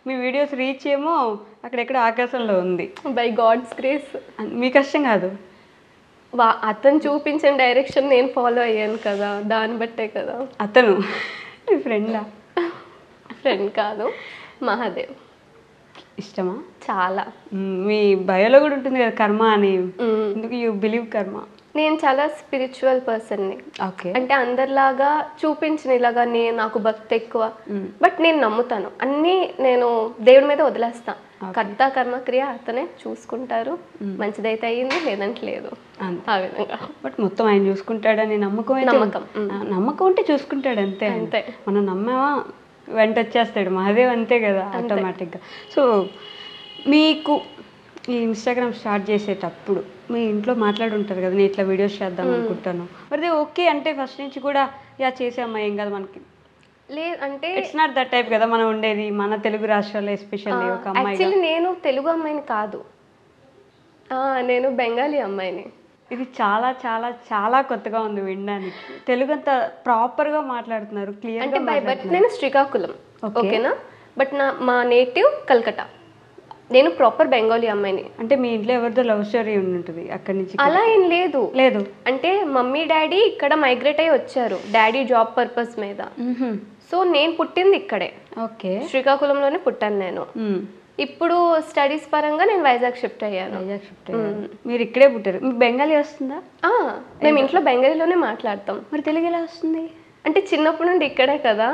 మీ videos reach ఏమో అక్కడెక్కడ ఆకాశంలో ఉంది. By God's grace. మీ కష్టం కాదు, అతను చూపించిన డైరెక్షన్ నేను ఫాలో అయ్యాను కదా, దాన్ని బట్టే కదా. అతను మీ ఫ్రెండా? ఫ్రెండ్ కాదు, మహాదేవ్. ఇష్టమా? చాలా. మీ బయోలో కూడా ఉంటుంది కదా కర్మ అని, ఎందుకు యూ బిలీవ్ కర్మ? నేను చాలా స్పిరిచువల్ పర్సన్ని. ఓకే. అంటే అందరిలాగా చూపించిన ఇలాగా నాకు భక్తి ఎక్కువ, బట్ నేను నమ్ముతాను అన్నీ. నేను దేవుడి మీద వదిలేస్తాను. కర్త కర్మ క్రియ అతనే చూసుకుంటారు, మంచిదైతే అయ్యింది, లేదంటే లేదు, ఆ విధంగా. బట్ మొత్తం ఆయన చూసుకుంటాడని నమ్మకం. నమ్మకం ఉంటే చూసుకుంటాడు అంతే. అంతే. మనం నమ్మావా వెంట వచ్చేస్తాడు మహాదేవ్, అంతే కదా ఆటోమేటిక్గా. సో మీకు ఈ ఇన్స్టాగ్రామ్ స్టార్ట్ చేసేటప్పుడు మీ ఇంట్లో మాట్లాడుంటారు కదా, నేను ఇట్లా వీడియోస్ చేద్దాం అనుకుంటాను, మరి ఓకే అంటే ఫస్ట్ నుంచి కూడా యా చేసామ్మా ఏం కాదు మనకి లేదు అంటే ఇట్స్ నాట్ దట్ టైప్ కదా మనం ఉండేది మన తెలుగు రాష్ట్రాల్లో. ఎస్పెషల్లీ ఒక అమ్మాయి. యాక్చువల్లీ నేను తెలుగు అమ్మాయిని కాదు, నేను బెంగాలీ అమ్మాయిని. ఇది చాలా చాలా చాలా కొత్తగా ఉంది వినడానికి. తెలుగు అంత ప్రాపర్గా మాట్లాడుతున్నారు, క్లియర్. అంటే బై బట్ నేను శ్రీకాకుళం, ఓకేనా, బట్ మా నేటివ్ కల్కటా. నేను ప్రాపర్ బెంగాలీ అమ్మాయిని. అంటే మీ ఇంట్లో ఎవరితో లవ్ స్టోరీ ఉంటుంది అక్కడి నుంచి? అలా ఏం లేదు. లేదు అంటే మమ్మీ డాడీ ఇక్కడ మైగ్రేట్ అయ్యి వచ్చారు, డాడీ జాబ్ పర్పస్ మీద. సో నేను పుట్టింది ఇక్కడే. ఓకే. శ్రీకాకుళంలోనే పుట్టాను నేను. ఇప్పుడు స్టడీస్ పరంగా నేను వైజాగ్ షిఫ్ట్ అయ్యాను. మీరు ఇక్కడే పుట్టారు. మీకు బెంగాలీ వస్తుందా? మేము ఇంట్లో బెంగాలీలోనే మాట్లాడతాం. మరి తెలుగు ఎలా వస్తుంది? అంటే చిన్నప్పటి నుండి ఇక్కడే కదా,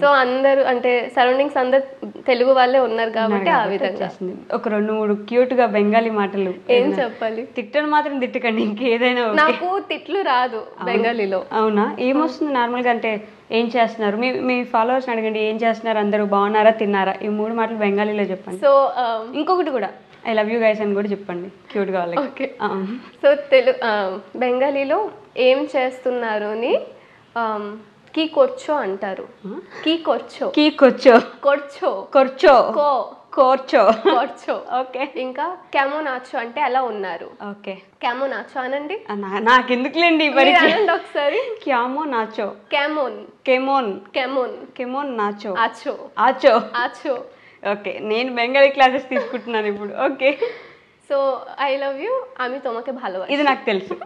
సో అందరూ అంటే సరౌండింగ్స్ అందరు తెలుగు వాళ్ళే ఉన్నారు కాబట్టి ఆ విధంగా. ఒక 2-3 క్యూట్ గా బెంగాలీ మాటలు ఏం చెప్పాలి? తిట్టను మాత్రం తిట్టకండి, ఇంకేదైనా. నాకు తిట్లు రాదు బెంగాలీలో. అవునా? ఏమొస్తుంది నార్మల్ గా? అంటే ఏం చేస్తున్నారు? మీ ఫాలోవర్స్ అడగండి, ఏం చేస్తున్నారు, అందరూ బాగున్నారా, తిన్నారా, ఈ 3 మాటలు బెంగాలీలో చెప్పండి. సో ఇంకొకటి కూడా ఐ లవ్ యూ గైస్ అని కూడా చెప్పండి క్యూట్ గా వాళ్ళకి. ఓకే. సో బెంగాలీలో ఏం చేస్తున్నారు అని కీ కొర్చో అంటారు. కీ కొర్చో, కీ కొర్చో, కొర్చో, కొర్చో, కోర్చో, కోర్చో. ఓకే. ఇంకా క్యామో నాచో అంటే అలా ఉన్నారు. ఓకే. క్యామో నాచో అనండి. నాకెందుకులేండి అనండి ఒకసారి. క్యామో నాచో, క్యామోన్, కెమోన్, కెమోన్, కెమోన్ నాచో, ఆచో, ఆచో, ఆచో. ఓకే. నేను బెంగాలీ క్లాసెస్ తీసుకుంటున్నాను ఇప్పుడు. Okay. So I love you, ఆమె తోమకే భాలోబాసి. ఇది నాకు తెలుసు,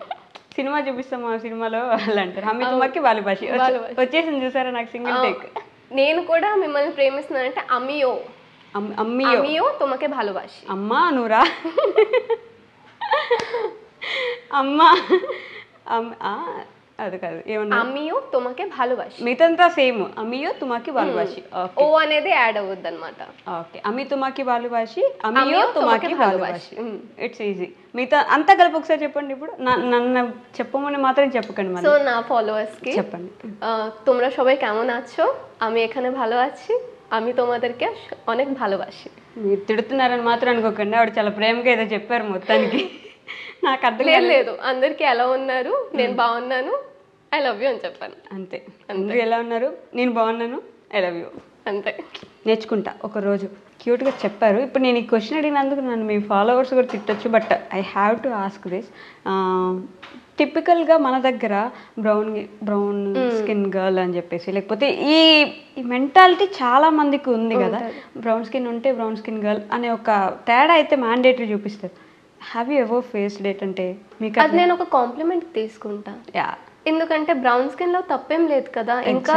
సినిమా చూపిస్తాం, ఆ సినిమాలో వాళ్ళు అంటారు హమ్మి తుమ్మకి భాలోబాసి. వచ్చేసింది చూసారా నాకు సింగిల్ టేక్. నేను కూడా మిమ్మల్ని ప్రేమిస్తున్నానంటే అమ్మియో, అమ్మియో, అమ్మియో తుమ్మకే భాలోబాసి. అమ్మా నూరా, అమ్మా అది కాదు, ఏమన్నా అమ్మియో తుమ్మకే భాలోబాసి. మిగతా సేమ్, అమ్మియో తుమ్మకి భాలోబాసి. ఓ అనేది యాడ్ అవుద్ది అనమాట. ఓకే. అమ్మి తుమ్మకి భాలోబాసి, అమ్మియో తుమ్మకి భాలోబాసి. It's easy. మిగతా అంతా కలిపి ఒకసారి చెప్పండి. ఇప్పుడు నన్ను చెప్పమని మాత్రం చెప్పకండి. సో నా ఫాలోవర్స్ కి చెప్పండి, তোমরা সবাই কেমন আছো, আমি এখানে ভালো আছি, আমি তোমাদেরকে অনেক ভালোবাসি. మీరు తిడుతున్నారని మాత్రం అనుకోకండి, ఆవిడ చాలా ప్రేమగా ఏదో చెప్పారు మొత్తానికి. నాకు అర్థం లేదు, అందరికి ఎలా ఉన్నారు, నేను బాగున్నాను, ఐ లవ్ యూ అని చెప్పాను అంతే. అందరూ ఎలా ఉన్నారు, నేను బాగున్నాను, ఐ లవ్ యూ అంతే. నేర్చుకుంటా ఒకరోజు. క్యూట్గా చెప్పారు. ఇప్పుడు నేను ఈ క్వశ్చన్ అడిగినందుకు నన్ను మీ ఫాలోవర్స్ కూడా తిట్టొచ్చు, but I have to ask this. టిపికల్గా మన దగ్గర బ్రౌన్ స్కిన్ గర్ల్ అని చెప్పేసి, లేకపోతే ఈ మెంటాలిటీ చాలా మందికి ఉంది కదా, బ్రౌన్ స్కిన్ ఉంటే బ్రౌన్ స్కిన్ గర్ల్ అనే ఒక తేడా అయితే మ్యాండేటరీ చూపిస్తారు. Have you ever faced it? అంటే మీకు అది నేను ఒక కాంప్లిమెంట్ తీసుకుంటా. ఎందుకంటే బ్రౌన్ స్కిన్ లో తప్పేం లేదు కదా. ఇంకా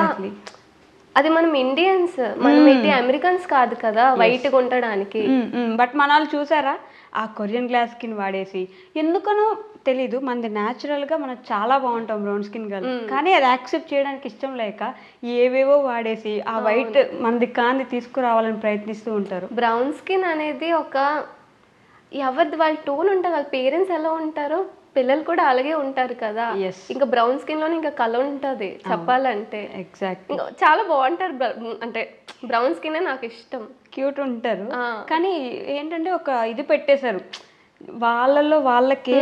అది మనం ఇండియన్స్, మనం ఏంటి అమెరికన్స్ కాదు కదా వైట్గా ఉండడానికి. బట్ మన వాళ్ళు చూసారా ఆ కొరియన్ గ్లాస్ స్కిన్ వాడేసి, ఎందుకనో తెలీదు, మనది న్యాచురల్గా మనం చాలా బాగుంటాం బ్రౌన్ స్కిన్ గర్ల్, కానీ అది యాక్సెప్ట్ చేయడానికి ఇష్టం లేక ఏవేవో వాడేసి ఆ వైట్ మనది కాంది తీసుకురావాలని ప్రయత్నిస్తూ ఉంటారు. బ్రౌన్ స్కిన్ అనేది ఒక ఎవరిది వాళ్ళ టోన్ ఉంటుంది, వాళ్ళ పేరెంట్స్ ఎలా ఉంటారో పిల్లలు కూడా అలాగే ఉంటారు కదా. ఇంకా బ్రౌన్ స్కిన్ లోనే ఇంకా కలర్ ఉంటుంది చెప్పాలంటే. ఎగ్జాక్ట్. చాలా బాగుంటారు, అంటే బ్రౌన్ స్కిన్ నాకు ఇష్టం. క్యూట్ ఉంటారు, కానీ ఏంటంటే ఒక ఇది పెట్టేశారు వాళ్ళల్లో వాళ్ళకి,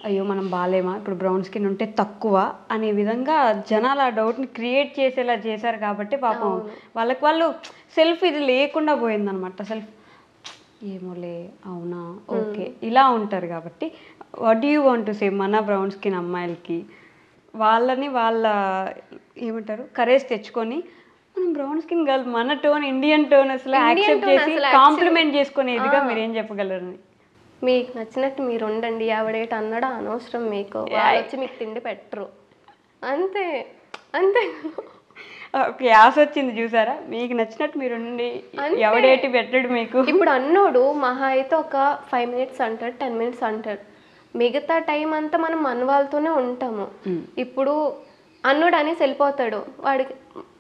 అయ్యో మనం బాలేమా ఇప్పుడు బ్రౌన్ స్కిన్ ఉంటే తక్కువ అనే విధంగా జనాలు ఆ డౌట్ని క్రియేట్ చేసేలా చేశారు. కాబట్టి పాపం వాళ్ళకి వాళ్ళు సెల్ఫ్ ఇది లేకుండా పోయిందనమాట. సెల్ఫ్ ఏమోలే అవునా ఓకే ఇలా ఉంటారు. కాబట్టి what do you want to say మన బ్రౌన్ స్కిన్ అమ్మాయిలకి, వాళ్ళని వాళ్ళ ఏమంటారు కరేజ్ తెచ్చుకొని మనం బ్రౌన్ స్కిన్ గర్ల్, మన టోన్ ఇండియన్ టోన్ అసలు యాక్సెప్ట్ చేసి కాంప్లిమెంట్ చేసుకునేదిగా మీరు ఏం చెప్పగలరు? మీకు నచ్చినట్టు మీరు ఉండండి, ఆవిడేటి అన్నాడా అనవసరం, మీకు వాళ్ళు వచ్చి మీకు తిండి పెట్టరు, అంతే అంతే. యాస వచ్చింది చూసారా, మీకు నచ్చినట్టు మీరు ఉండండి, ఎవడేటి పెట్టడు మీకు. ఇప్పుడు అన్నోడు మహా అయితే ఒక 5 minutes అంటాడు, 10 minutes అంటాడు, మిగతా టైం అంతా మనం మన వాళ్ళతోనే ఉంటాము. ఇప్పుడు అన్నోడు అనేసి వెళ్ళిపోతాడు,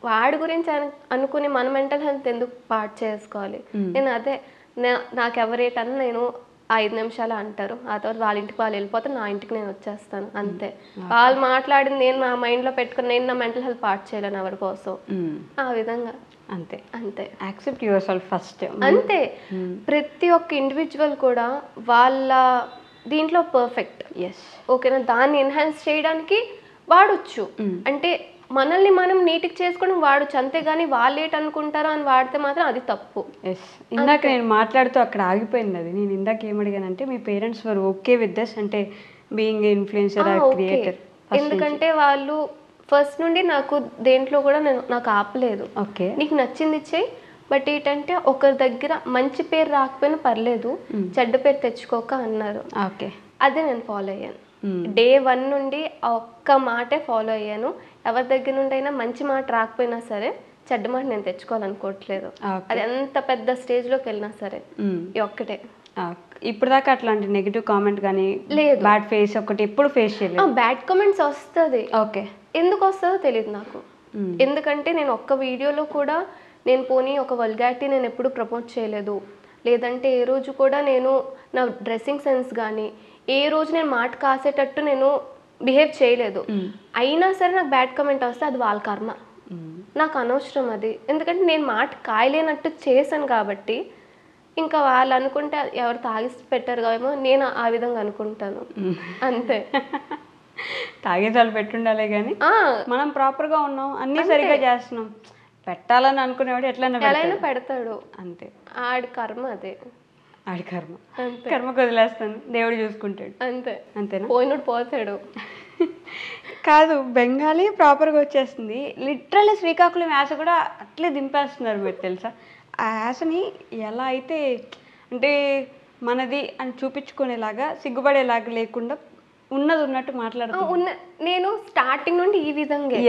వాడి గురించి అనుకుని మన మెంటల్ హెల్త్ ఎందుకు పాడు చేసుకోవాలి? నేను అదే నాకు ఎవరేటన్నా నేను 5 నిమిషాలు అంటారు, ఆ తర్వాత వాళ్ళ ఇంటికి వాళ్ళు వెళ్ళిపోతారు, నా ఇంటికి నేను వచ్చేస్తాను, అంతే. వాళ్ళు మాట్లాడింది నేను నా మైండ్లో పెట్టుకుని నేను నా మెంటల్ హెల్త్ పాడు చేయలేను ఎవరి కోసం, ఆ విధంగా. అంతే అంతే, యాక్సెప్ట్ యువర్ సెల్ఫ్ ఫస్ట్. అంతే. ప్రతి ఒక్క ఇండివిజువల్ కూడా వాళ్ళ దీంట్లో పర్ఫెక్ట్, ఓకేనా, దాన్ని ఎన్హాన్స్ చేయడానికి వాడొచ్చు. అంటే మనల్ని మనం నీటికి చేసుకోవడం వాడచ్చు, అంతేగాని వాళ్ళు ఏంటి అనుకుంటారా అని వాడితే మాత్రం అది తప్పు. ఇందాక నేను మాట్లాడుతూ అక్కడ ఆగిపోయింది అది. నేను ఇందాక ఏమడిగానంటే మీ parents were okay with this, అంటే బీయింగ్ ఇన్ఫ్లుయెన్సర్ ఆర్ క్రియేటర్? ఎందుకంటే వాళ్ళు ఫస్ట్ నుండి నాకు దేంట్లో కూడా నాకు ఆపలేదు. ఓకే, నీకు నచ్చింది ఇచ్చేయి, బట్ ఏంటంటే ఒకరి దగ్గర మంచి పేరు రాకపోయినా పర్లేదు, చెడ్డ పేరు తెచ్చుకోక అన్నారు. ఓకే, అదే నేను ఫాలో అయ్యాను. డే 1 నుండి ఒక్క మాటే ఫాలో అయ్యాను. ఎవరి దగ్గర నుండి అయినా మంచి మాట రాకపోయినా సరే చెడ్డ మాట నేను తెచ్చుకోవాలనుకోవట్లేదు, అది ఎంత పెద్ద స్టేజ్లోకి వెళ్ళినా సరే. ఈ ఒక్కటే. ఇప్పుడు దాకా అట్లాంటి నెగిటివ్ కామెంట్ కానీ లేదు, బ్యాడ్ ఫేస్ ఒకటి ఎప్పుడు ఫేస్ చేయలేదు? బ్యాడ్ కామెంట్స్ వస్తుంది. ఓకే, ఎందుకు వస్తుందో తెలియదు నాకు. ఎందుకంటే నేను ఒక్క వీడియోలో కూడా నేను పోనీ ఒక వల్గారిటీ నేను ఎప్పుడు ప్రమోట్ చేయలేదు, లేదంటే ఏ రోజు కూడా నేను నా డ్రెస్సింగ్ సెన్స్ కానీ ఏ రోజు నేను మాట కాసేటట్టు నేను బిహేవ్ చేయలేదు. అయినా సరే నాకు బ్యాడ్ కామెంట్ వస్తే అది వాళ్ళ కర్మ, నాకు అనవసరం అది. ఎందుకంటే నేను మాట కాయలేనట్టు చేశాను కాబట్టి, ఇంకా వాళ్ళు అనుకుంటే ఎవరు తాగిసి పెట్టారు కాదేమో, నేను ఆ విధంగా అనుకుంటాను, అంతే. తాగేసాలు పెట్టుండాలే కానీ మనం ప్రాపర్గా ఉన్నాం, అన్నీ సరిగ్గా చేస్తున్నాం, పెట్టాలని అనుకునేవాడు ఎట్లైనా పెడతాడు, అంతే. ఆడి కర్మ అదే, ఆడి కర్మ, కర్మకు వదిలేస్తాను, దేవుడు చూసుకుంటాడు, అంతే. అంతేనా? పోయినోడు పోతాడు. కాదు, బెంగాలీ ప్రాపర్గా వచ్చేస్తుంది, లిటరల్లీ శ్రీకాకుళం యాస కూడా అట్లే దింపేస్తున్నారు మీరు తెలుసా. ఆ యాసని ఎలా అయితే అంటే మనది అని చూపించుకునేలాగా, సిగ్గుపడేలాగా లేకుండా ఉన్నది ఉన్నట్టు మాట్లాడుతున్నా. నేను స్టార్టింగ్ నుండి ఈ విధంగా,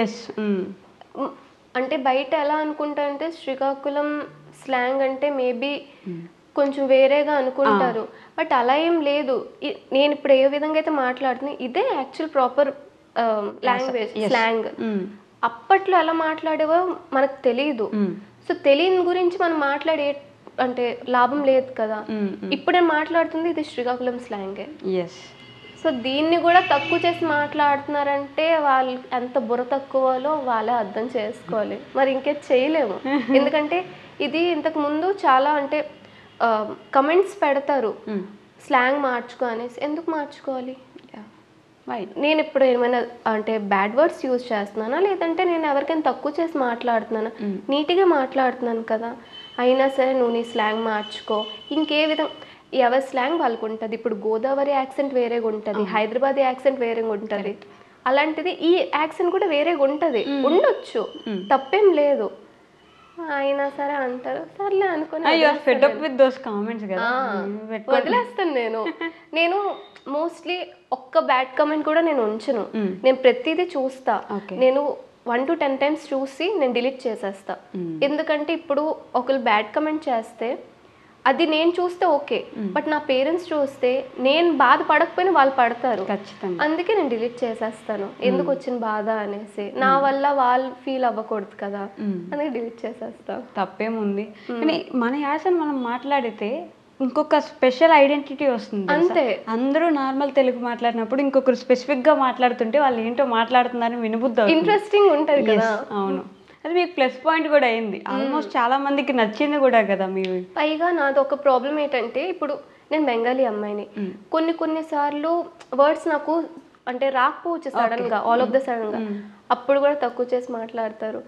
అంటే బయట ఎలా అనుకుంటా అంటే శ్రీకాకుళం స్లాంగ్ అంటే మేబీ కొంచెం వేరేగా అనుకుంటారు, బట్ అలా ఏం లేదు. నేను ఇప్పుడు ఏ విధంగా అయితే మాట్లాడుతున్నా ఇదే యాక్చువల్ ప్రాపర్ లాంగ్వేజ్, స్లాంగ్. అప్పట్లో ఎలా మాట్లాడేవో మనకు తెలియదు, సో తెలియని గురించి మనం మాట్లాడే అంటే లాభం లేదు కదా. ఇప్పుడు నేను మాట్లాడుతుంది ఇది శ్రీకాకుళం స్లాంగే. సో దీన్ని కూడా తక్కువ చేసి మాట్లాడుతున్నారంటే వాళ్ళు ఎంత బుర్ర తక్కువలో వాళ్ళే అర్థం చేసుకోవాలి, మరి ఇంకేం చేయలేము. ఎందుకంటే ఇది ఇంతకు ముందు చాలా అంటే కమెంట్స్ పెడతారు స్లాంగ్ మార్చుకో అనేసి. ఎందుకు మార్చుకోవాలి? నేను ఇప్పుడు ఏమైనా అంటే బ్యాడ్ వర్డ్స్ యూజ్ చేస్తున్నానా, లేదంటే నేను ఎవరికైనా తక్కువ చేసి మాట్లాడుతున్నానా? నీట్గా మాట్లాడుతున్నాను కదా, అయినా సరే నువ్వు నీ స్లాంగ్ మార్చుకో. ఇంకే విధంగా ఎవరి స్లాంగ్ వాళ్ళకు ఉంటుంది. ఇప్పుడు గోదావరి యాక్సెంట్ వేరేగా ఉంటుంది, హైదరాబాద్ యాక్సెంట్ వేరేగా ఉంటుంది, అలాంటిది ఈ యాక్సెంట్ కూడా వేరేగా ఉంటుంది, ఉండొచ్చు, తప్పేం లేదు. అయినా సరే అంటారు, సర్లే అనుకుని వదిలేస్తాను. నేను మోస్ట్లీ ఒక్క బ్యాడ్ కామెంట్ కూడా నేను ఉంచను. నేను ప్రతిదీ చూస్తా. నేను 1 to 10 times చూసి నేను డిలీట్ చేసేస్తా. ఎందుకంటే ఇప్పుడు ఒకరు బ్యాడ్ కామెంట్ చేస్తే అది నేను చూస్తే ఓకే, బట్ నా పేరెంట్స్ చూస్తే నేను బాధపడకపోయినా వాళ్ళు పడతారు, అందుకే నేను డిలీట్ చేసేస్తాను. ఎందుకు వచ్చిన బాధ అనేసి, నా వల్ల వాళ్ళు ఫీల్ అవ్వకూడదు కదా, అందుకే డిలీట్ చేసేస్తా. తప్పేముంది. కానీ మన యాసను మనం మాట్లాడితే ఇంకొక స్పెషల్ ఐడెంటిటీ వస్తుంది, అంతే. అందరూ నార్మల్ తెలుగు మాట్లాడినప్పుడు ఇంకొకరు స్పెసిఫిక్ గా మాట్లాడుతుంటే వాళ్ళు ఏంటో మాట్లాడుతున్నారని వినబుద్ధి, ఇంట్రెస్టింగ్ ఉంటుంది కదా. అవును, అది మీకు ప్లస్ పాయింట్ కూడా అయింది, ఆల్మోస్ట్ చాలా మందికి నచ్చింది కూడా కదా. మీరు పైగా నాది ఒక ప్రాబ్లం ఏంటంటే, ఇప్పుడు నేను బెంగాలీ అమ్మాయిని, కొన్ని సార్లు వర్డ్స్ నాకు అంటే రాకపోవచ్చు సడన్ గా, ఆల్ ఆఫ్ ద సడన్ గా, అప్పుడు కూడా తక్కువ చేసి మాట్లాడతారు,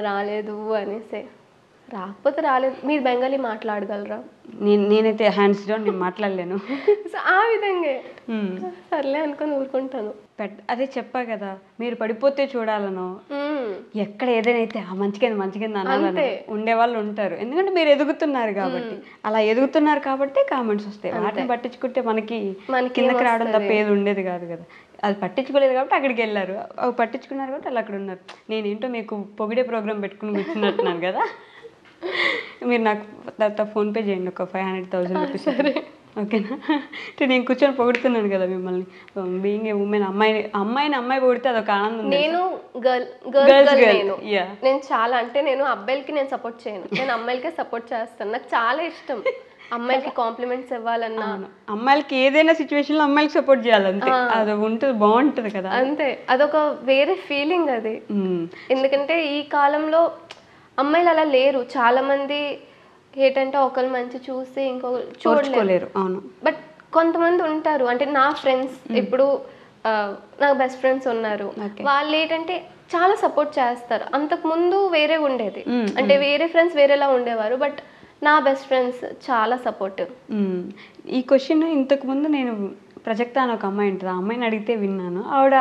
రాలేదు అనేసి. రాకపోతే రాలేదు. మీరు బెంగాలీ మాట్లాడగలరా? నేనైతే హ్యాండ్స్ డౌన్ నేను మాట్లాడలేను. సో ఆ విధంగా సర్లే అనుకొని ఊరుకుంటాను. అదే చెప్పా కదా, మీరు పడిపోతే చూడాలను, ఎక్కడ ఏదైనా మంచిగా అనాలని ఉండేవాళ్ళు ఉంటారు. ఎందుకంటే మీరు ఎదుగుతున్నారు కాబట్టి, అలా ఎదుగుతున్నారు కాబట్టి కామెంట్స్ వస్తాయి. వాటిని పట్టించుకుంటే మనకి కిందకి రావడం తప్ప ఏది ఉండేది కాదు కదా. అది పట్టించుకోలేదు కాబట్టి అక్కడికి వెళ్ళారు, అవి పట్టించుకున్నారు కాబట్టి అలా అక్కడ ఉన్నారు. నేనేంటో మీకు పొగిడే ప్రోగ్రామ్ పెట్టుకుని కూర్చున్నట్టున్నాను కదా. మీరు నాకు తర్వాత ఫోన్పే చేయండి ఒక 500,000 రూపీస్, ఓకేనా? అంటే నేను కూర్చొని పొగుడుతున్నాను కదా మిమ్మల్ని. బీయింగ్ ఏ ఉమెన్, అమ్మాయి పొగిడితే అదొక ఆనందం. నేను నేను చాలా అంటే నేను అబ్బాయిలకి నేను సపోర్ట్ చేయను, నేను అమ్మాయిలకే సపోర్ట్ చేస్తాను. నాకు చాలా ఇష్టం అమ్మాయిలకి కాంప్లిమెంట్స్ ఇవ్వాలన్నా, అమ్మాయిలకి ఏదైనా సిచ్యువేషన్ లో అమ్మాయిలకి సపోర్ట్ చేయాలంటే అది ఉంటుంది, బాగుంటుంది కదా. అంతే, అదొక వేరే ఫీలింగ్ అది. ఎందుకంటే ఈ కాలంలో అమ్మాయిలు అలా లేరు. చాలా మంది ఏంటంటే ఒకరు మంచి చూసి ఇంకొకరు చూడలేరు. అవును, బట్ కొంతమంది ఉంటారు. అంటే నా ఫ్రెండ్స్ ఇప్పుడు నాకు బెస్ట్ ఫ్రెండ్స్ ఉన్నారు, వాళ్ళు ఏంటంటే చాలా సపోర్ట్ చేస్తారు. అంతకు ముందు వేరే ఉండేది, అంటే వేరే ఫ్రెండ్స్ వేరేలా ఉండేవారు, బట్ నా బెస్ట్ ఫ్రెండ్స్ చాలా సపోర్టివ్. ఈ క్వశ్చన్ ఇంతకు ముందు నేను ప్రజెక్ట్ అని ఒక అమ్మాయి ఉంటుంది, ఆ అమ్మాయిని అడిగితే విన్నాను. ఆవిడ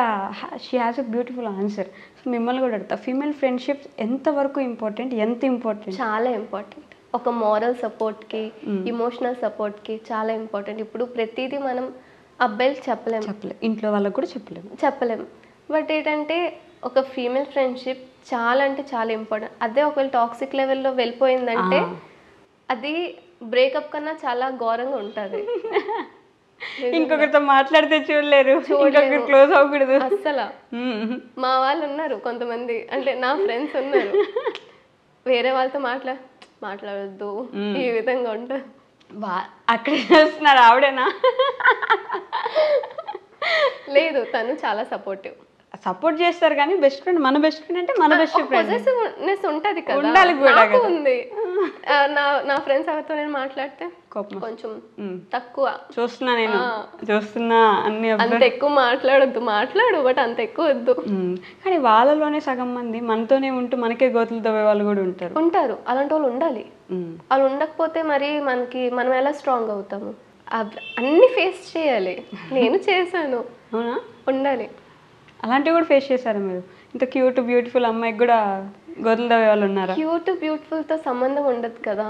she has a beautiful answer. So మిమ్మల్ని కూడా అడుగుతా, ఫీమేల్ ఫ్రెండ్షిప్స్ ఎంతవరకు ఇంపార్టెంట్, ఎంత ఇంపార్టెంట్? చాలా ఇంపార్టెంట్. ఒక మోరల్ సపోర్ట్కి, ఇమోషనల్ సపోర్ట్కి చాలా ఇంపార్టెంట్. ఇప్పుడు ప్రతిదీ మనం అబ్బాయిలు చెప్పలేము, ఇంట్లో వాళ్ళకి కూడా చెప్పలేము. బట్ ఏంటంటే ఒక ఫీమేల్ ఫ్రెండ్షిప్ చాలా అంటే చాలా ఇంపార్టెంట్. అదే ఒకవేళ టాక్సిక్ లెవెల్లో వెళ్ళిపోయిందంటే అది బ్రేకప్ కన్నా చాలా ఘోరంగా ఉంటుంది. ఇంకొకరితో మాట్లాడితే చూడలేరు, క్లోజ్ అవ్వకూడదు అస్సలు. మా వాళ్ళు ఉన్నారు కొంతమంది, అంటే నా ఫ్రెండ్స్ ఉన్నారు, వేరే వాళ్ళతో మాట్లాడొద్దు ఈ విధంగా ఉంటారు. అక్కడ చేస్తున్నారు ఆవిడేనా? లేదు, తను చాలా సపోర్ట్ చేస్తారు. కానీ బెస్ట్ ఫ్రెండ్, మన బెస్ట్ ఫ్రెండ్ అంటే మన బెస్ట్ ఫ్రెండ్ పొసెసివ్నెస్ ఉంటది కదా, ఉండాలి కూడా ఉంది. నా ఫ్రెండ్స్ ఎవరితో నేను మాట్లాడితే కొంచెం తక్కువ చూస్తున్నా అన్ని అంత ఎక్కువ మాట్లాడు, బట్ అంత ఎక్కువ వద్దు. కానీ వాళ్ళలోనే సగం మంది మనతోనే ఉంటూ మనకే గోతులు తవ్వే వాళ్ళు కూడా ఉంటారు. అలాంటి వాళ్ళు ఉండాలి. వాళ్ళు ఉండకపోతే మరి మనం ఎలా స్ట్రాంగ్ అవుతాము? అన్ని ఫేస్ చేయాలి. నేను చేశాను. అవునా? ఉండాలి. అలాంటివి కూడా ఫేస్ చేశారు మీరు? ఇంత క్యూట్ బ్యూటిఫుల్ అమ్మాయికి కూడా గోతులు తవ్వే వాళ్ళు ఉన్నారా? క్యూట్ బ్యూటిఫుల్ తో సంబంధం ఉండదు కదా,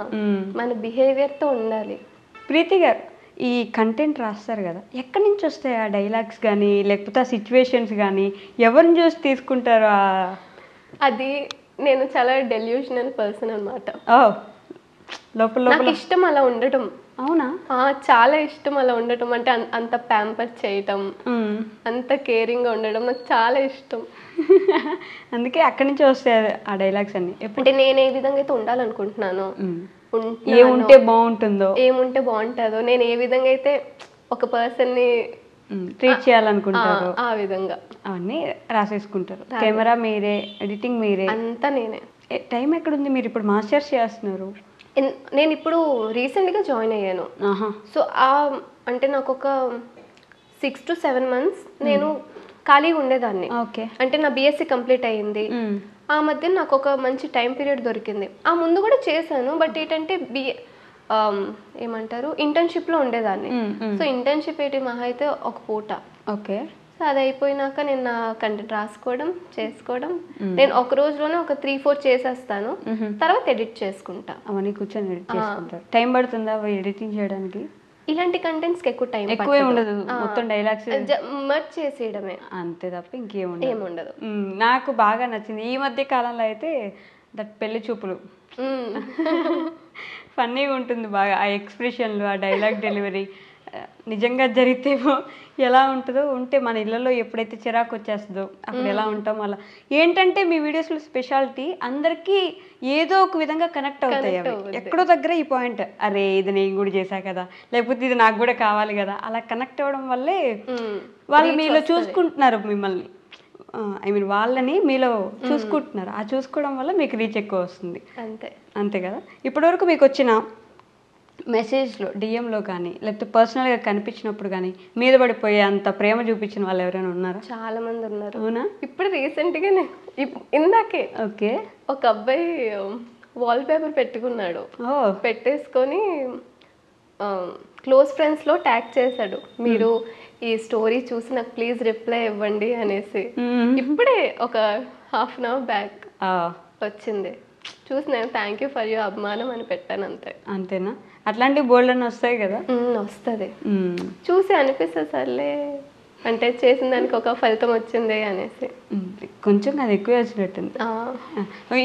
మన బిహేవియర్ తో ఉండాలి. ప్రీతి గారు, ఈ కంటెంట్ రాస్తారు కదా, ఎక్కడి నుంచి వస్తాయి ఆ డైలాగ్స్ కానీ, లేకపోతే ఆ సిచ్యువేషన్స్ కానీ, ఎవరిని చూసి తీసుకుంటారు? అది నేను చాలా డెల్యూషనల్ పర్సన్ అనమాట. లోపల ఇష్టం అలా ఉండటం. అవునా? చాలా ఇష్టం అలా ఉండటం, అంటే అంత ప్యాంపర్ చేయటం, అంత కేరింగ్గా ఉండడం నాకు చాలా ఇష్టం. అందుకే అక్కడి నుంచి వస్తాయి ఆ డైలాగ్స్ అన్ని. అంటే నేను ఏ విధంగా అయితే ఉండాలనుకుంటున్నాను, ఏముంటే బాగుంటుందో, నేను ఏ విధంగా అయితే ఒక పర్సన్ని ట్రీట్ చేయాలనుకుంటారు ఆ విధంగా అవన్నీ రాసేసుకుంటారు. కెమెరా మీరే, ఎడిటింగ్ మీరే, అంతా నేనే. టైం ఎక్కడుంది? మీరు ఇప్పుడు మాస్టర్స్ చేస్తున్నారు. నేను ఇప్పుడు రీసెంట్గా జాయిన్ అయ్యాను. సో అంటే నాకు ఒక 6 to 7 months నేను ఖాళీగా ఉండేదాన్ని. అంటే నా BSc కంప్లీట్ అయ్యింది. ఆ మధ్య నాకు ఒక మంచి టైం పీరియడ్ దొరికింది. ఆ ముందు కూడా చేశాను, బట్ ఏంటంటే ఏమంటారు, ఇంటర్న్షిప్లో ఉండేదాన్ని. సో ఇంటర్న్షిప్ ఏంటి మహా అయితే ఒక పూట. సో అది అయిపోయినాక నేను నా కంటెంట్ రాసుకోవడం, చేసుకోవడం. నేను ఒక రోజులోనే ఒక 3-4 చేసేస్తాను, తర్వాత ఎడిట్ చేసుకుంటా. అవన్నీ కూర్చొని ఎడిట్ చేసుకుంటారు. టైం పడుతుందా ఎడిటింగ్ చేయడానికి? ఇలాంటి కంటెంట్స్కి ఎక్కువ టైం ఎక్కువ ఉండదు, మొత్తం డైలాగ్స్ మర్జ్ చేసేయడమే అంతే తప్ప ఇంకేముండదు. నాకు బాగా నచ్చింది ఈ మధ్య కాలంలో అయితే దట్ పెళ్లి చూపులు. ఫన్నీగా ఉంటుంది బాగా, ఆ ఎక్స్ప్రెషన్లు, ఆ డైలాగ్ డెలివరీ. నిజంగా జరిగితేమో ఎలా ఉంటుందో, ఉంటే మన ఇళ్ళలో ఎప్పుడైతే చిరాకు వచ్చేస్తుందో అప్పుడు ఎలా ఉంటామో అలా. ఏంటంటే మీ వీడియోస్లో స్పెషాలిటీ అందరికీ ఏదో ఒక విధంగా కనెక్ట్ అవుతాయి. అవి ఎక్కడో దగ్గర ఈ పాయింట్, అరే ఇది నేను కూడా చేశా కదా, లేకపోతే ఇది నాకు కూడా కావాలి కదా, అలా కనెక్ట్ అవ్వడం వల్లే వాళ్ళు మీలో చూసుకుంటున్నారు మిమ్మల్ని. ఐ మీన్ వాళ్ళని మీలో చూసుకుంటున్నారు. ఆ చూసుకోవడం వల్ల మీకు రీచ్ ఎక్కువ వస్తుంది. అంతే కదా. ఇప్పటివరకు మీకు వచ్చిన మెసేజ్లో, డిఎంలో కానీ, లేకపోతే పర్సనల్గా కనిపించినప్పుడు కానీ మీద పడిపోయే అంత ప్రేమ చూపించిన వాళ్ళు ఎవరైనా ఉన్నారా? చాలా మంది ఉన్నారు. అవునా? ఇప్పుడు రీసెంట్గా ఇందాకే ఒక అబ్బాయి వాల్ పేపర్ పెట్టుకున్నాడు, పెట్టేసుకొని క్లోజ్ ఫ్రెండ్స్లో ట్యాగ్ చేశాడు, మీరు ఈ స్టోరీ చూసి నాకు ప్లీజ్ రిప్లై ఇవ్వండి అనేసి. ఇప్పుడే ఒక హాఫ్ అన్ అవర్ బ్యాక్ వచ్చింది. చూసి నేను థ్యాంక్ యూ ఫర్ యూ అభిమానం అని పెట్టాను అంతే. అంతేనా? అట్లాంటి బోల్డ్ అని వస్తాయి కదా. వస్తుంది, చూసి అనిపిస్తుంది సర్లే అంటే చేసిన దానికి ఒక ఫలితం వచ్చింది అనేసి. కొంచెం అది ఎక్కువ వచ్చినట్టుంది.